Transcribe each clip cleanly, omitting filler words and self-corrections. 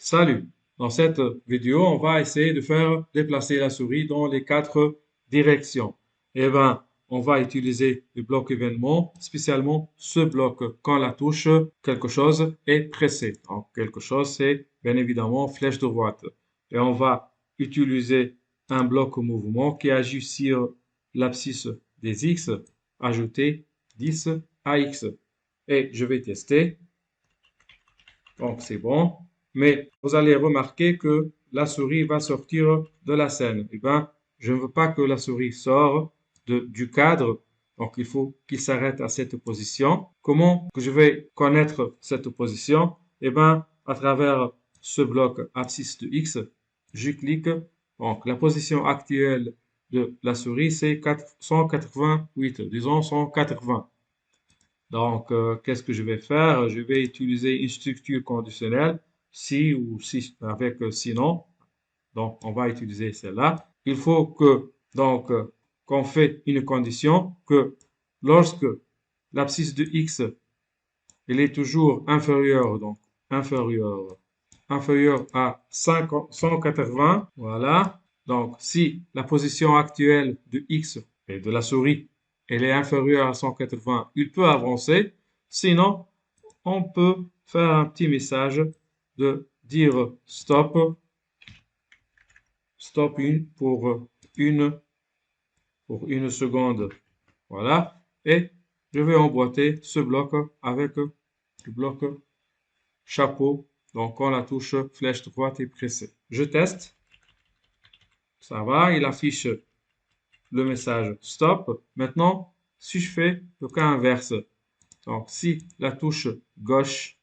Salut! Dans cette vidéo, on va essayer de faire déplacer la souris dans les quatre directions. Eh bien, on va utiliser le bloc événement, spécialement ce bloc quand la touche quelque chose est pressée. Donc, quelque chose, c'est bien évidemment flèche droite. Et on va utiliser un bloc au mouvement qui agit sur l'abscisse des X, ajouter 10 à X. Et je vais tester. Donc, c'est bon. Mais vous allez remarquer que la souris va sortir de la scène. Eh bien, je ne veux pas que la souris sorte du cadre. Donc, il faut qu'il s'arrête à cette position. Comment que je vais connaître cette position? Eh bien, à travers ce bloc abscisse de X, je clique. Donc, la position actuelle de la souris, c'est 188. Disons 180. Donc, qu'est-ce que je vais faire? Je vais utiliser une structure conditionnelle, si ou si avec sinon. Donc, on va utiliser celle-là. Il faut que, donc, qu'on fait une condition que lorsque l'abscisse de x, elle est toujours inférieure, donc inférieure à 180, voilà. Donc, si la position actuelle de x et de la souris, elle est inférieure à 180, il peut avancer. Sinon, on peut faire un petit message de dire stop, stop une, pour une seconde. Voilà. Et je vais emboîter ce bloc avec le bloc chapeau. Donc, quand la touche flèche droite est pressée. Je teste. Ça va, il affiche le message stop. Maintenant, si je fais le cas inverse, donc si la touche gauche,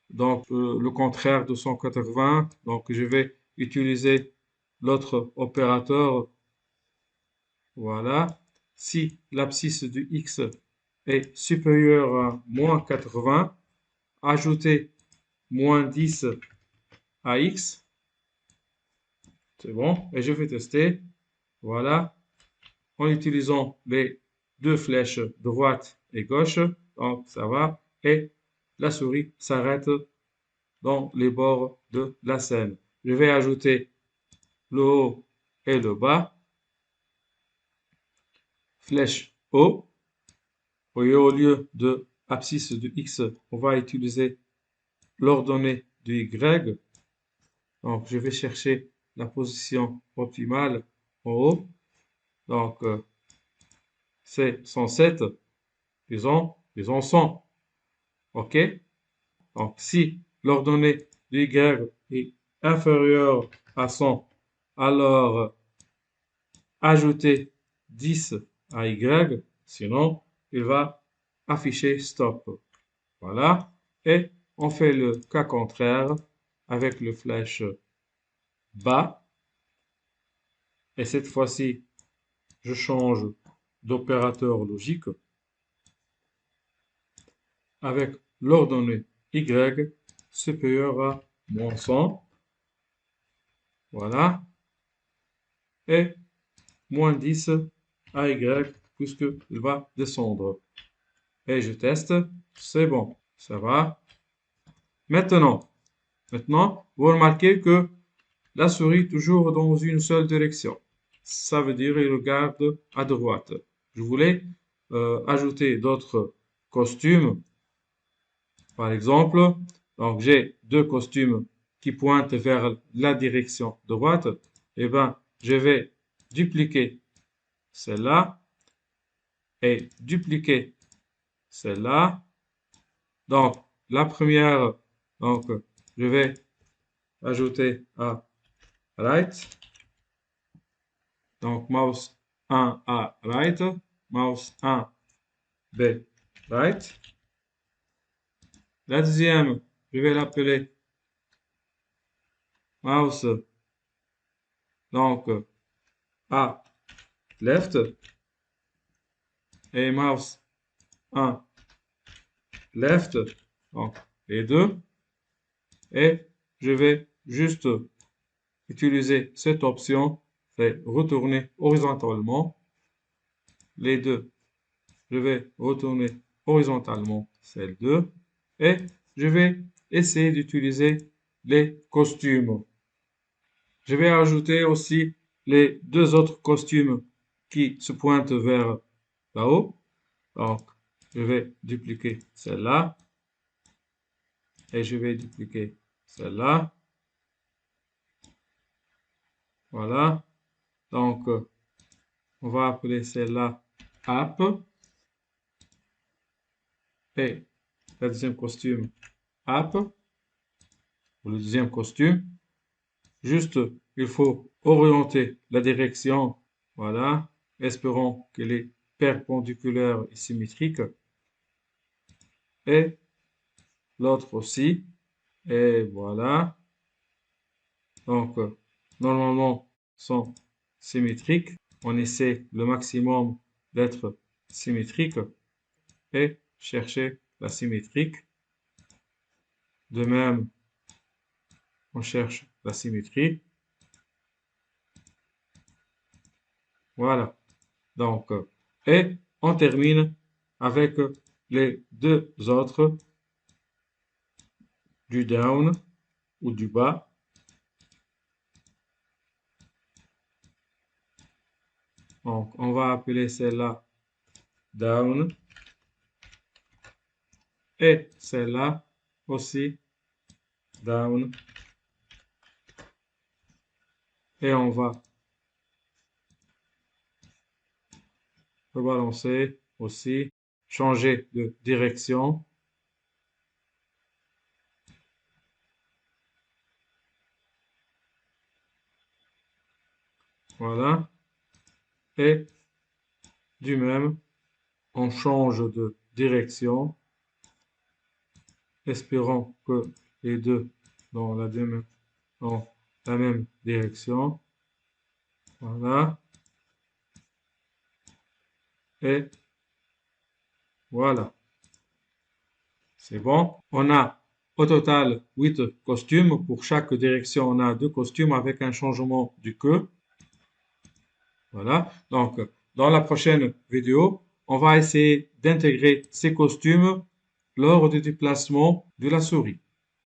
donc le contraire de 180, donc je vais utiliser l'autre opérateur. Voilà. Si l'abscisse du x est supérieure à moins 80, ajoutez moins 10 à x. C'est bon. Et je vais tester. Voilà. En utilisant les deux flèches droite et gauche. Donc, ça va. Et la souris s'arrête dans les bords de la scène. Je vais ajouter le haut et le bas. Flèche haut. Et au lieu de abscisse de x, on va utiliser l'ordonnée de y. Donc, je vais chercher la position optimale en haut. Donc, c'est 107. Disons 100. OK? Donc, si l'ordonnée de y est inférieure à 100, alors ajoutez 10 à y, sinon il va afficher stop. Voilà. Et on fait le cas contraire avec le flèche bas. Et cette fois-ci, je change d'opérateur logique avec l'ordonnée y supérieure à moins 100. Voilà. Et moins 10 à y puisqu'il va descendre. Et je teste. C'est bon. Ça va. Maintenant, vous remarquez que la souris est toujours dans une seule direction. Ça veut dire qu'il regarde à droite. Je voulais ajouter d'autres costumes. Par exemple, donc j'ai deux costumes qui pointent vers la direction droite. Eh bien, je vais dupliquer celle-là et dupliquer celle-là. Donc, la première, donc, je vais ajouter à right. Donc, mouse 1 à right, mouse 1 B right. La deuxième, je vais l'appeler mouse donc A left et mouse 1 left, donc les deux. Et je vais juste utiliser cette option, c'est retourner horizontalement. Les deux, je vais retourner horizontalement celle 2 et je vais essayer d'utiliser les costumes. Je vais ajouter aussi les deux autres costumes qui se pointent vers là-haut. Donc, je vais dupliquer celle-là et je vais dupliquer celle-là. Voilà. Donc, on va appeler celle-là app et le deuxième costume app pour le deuxième costume. Juste, il faut orienter la direction. Voilà. Espérons qu'elle est perpendiculaire et symétrique. Et l'autre aussi. Et voilà. Donc, normalement, sont symétriques. On essaie le maximum d'être symétrique et chercher la symétrique. De même, on cherche la symétrie. Voilà. Donc, et on termine avec les deux autres du down ou du bas. Donc, on va appeler celle-là down et celle-là aussi down. Et on va rebalancer aussi, changer de direction. Voilà. Et du même, on change de direction. Espérons que les deux dans la même direction. Voilà. Et voilà. C'est bon. On a au total 8 costumes. Pour chaque direction, on a 2 costumes avec un changement du queue. Voilà. Donc, dans la prochaine vidéo, on va essayer d'intégrer ces costumes lors du déplacement de la souris.